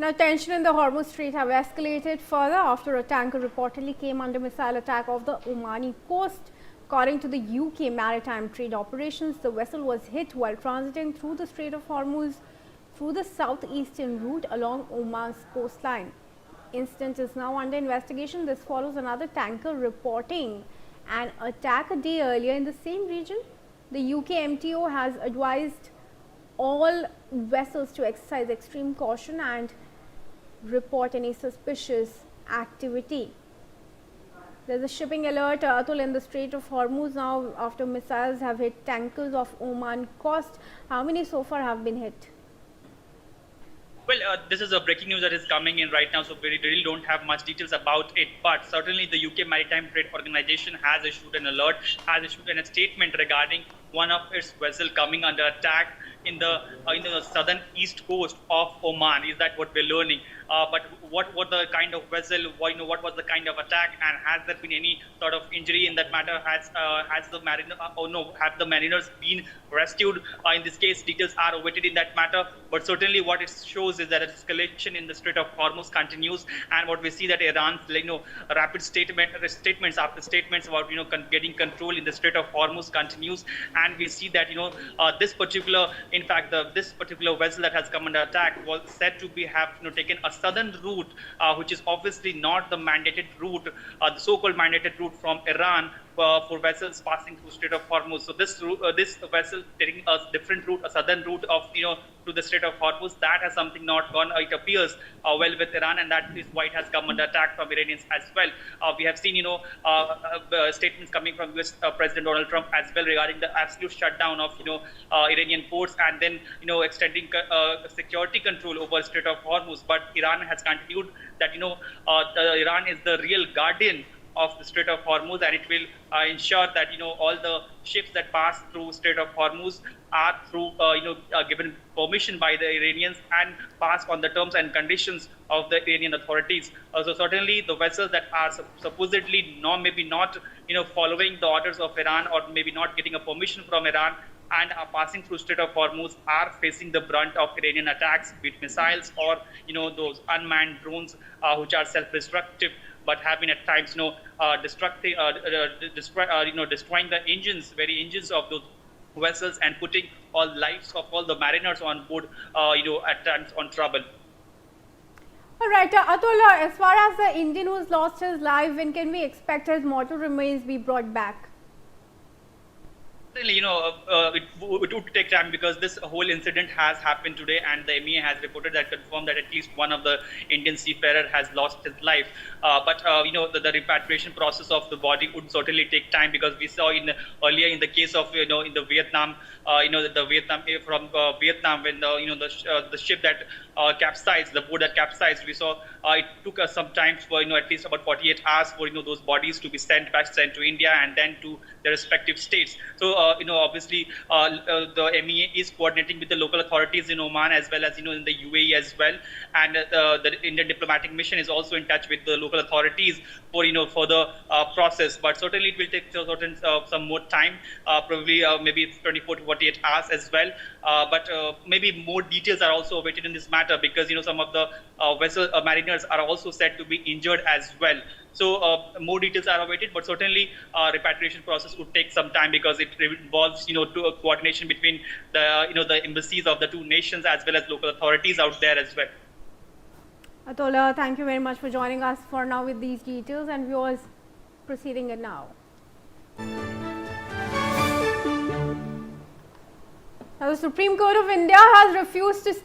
Now, tension in the Hormuz Strait have escalated further after a tanker reportedly came under missile attack off the Omani coast. According to the UK Maritime Trade Operations, the vessel was hit while transiting through the Strait of Hormuz through the southeastern route along Oman's coastline. Incident is now under investigation. This follows another tanker reporting an attack a day earlier in the same region. The UKMTO has advised all vessels to exercise extreme caution and report any suspicious activity. There's a shipping alert, Atul, in the Strait of Hormuz now after missiles have hit tankers off Oman coast. How many so far have been hit? Well, this is a breaking news that is coming in right now, so we really don't have much details about it. But certainly the UK Maritime Trade Organization has issued an alert, has issued a statement regarding one of its vessels coming under attack in the southern east coast of Oman. Is that what we're learning? But what the kind of vessel? What was the kind of attack? And has there been any sort of injury in that matter? Has the mariner? Have the mariners been rescued? In this case, details are awaited in that matter. But certainly, what it shows is that escalation in the Strait of Hormuz continues, and what we see that Iran's rapid statements after statements about getting control in the Strait of Hormuz continues, and we see that this particular vessel that has come under attack was said to have taken a southern route, which is obviously not the mandated route, the so-called mandated route from Iran for vessels passing through Strait of Hormuz. So this vessel taking a different route, a southern route of to the Strait of Hormuz, that has something not gone. It appears well with Iran, and that is why it has come under attack from Iranians as well. We have seen statements coming from US President Donald Trump as well regarding the absolute shutdown of Iranian ports, and then extending security control over Strait of Hormuz. But Iran has continued that Iran is the real guardian of the Strait of Hormuz, and it will ensure that all the ships that pass through Strait of Hormuz are given permission by the Iranians and pass on the terms and conditions of the Iranian authorities. So certainly the vessels that are supposedly maybe not following the orders of Iran, or maybe not getting a permission from Iran and are passing through Strait of Hormuz, are facing the brunt of Iranian attacks with missiles or those unmanned drones which are self-destructive, but have been at times destroying the very engines of those vessels, and putting all lives of all the mariners on board at times on trouble. All right, Atul, as far as the Indian who's lost his life, when can we expect his mortal remains be brought back? Certainly, it would take time, because this whole incident has happened today, and the MEA has reported that, confirmed that at least one of the Indian seafarer has lost his life. But the repatriation process of the body would certainly take time, because we saw earlier in the case of in the Vietnam, from Vietnam, when the ship that capsized, the boat that capsized, we saw it took us some time for at least about 48 hours for those bodies to be sent to India and then to their respective states. So obviously the MEA is coordinating with the local authorities in Oman, as well as in the UAE as well, and the Indian diplomatic mission is also in touch with the local authorities for further process. But certainly it will take some more time, probably maybe 24 to 48 hours as well. But maybe more details are also awaited in this matter, because some of the vessel mariners are also said to be injured as well. So more details are awaited, but certainly repatriation process would take some time, because it involves coordination between the embassies of the two nations as well as local authorities out there as well. Atul, thank you very much for joining us for now with these details, and viewers, proceeding it now. Now, the Supreme Court of India has refused to stay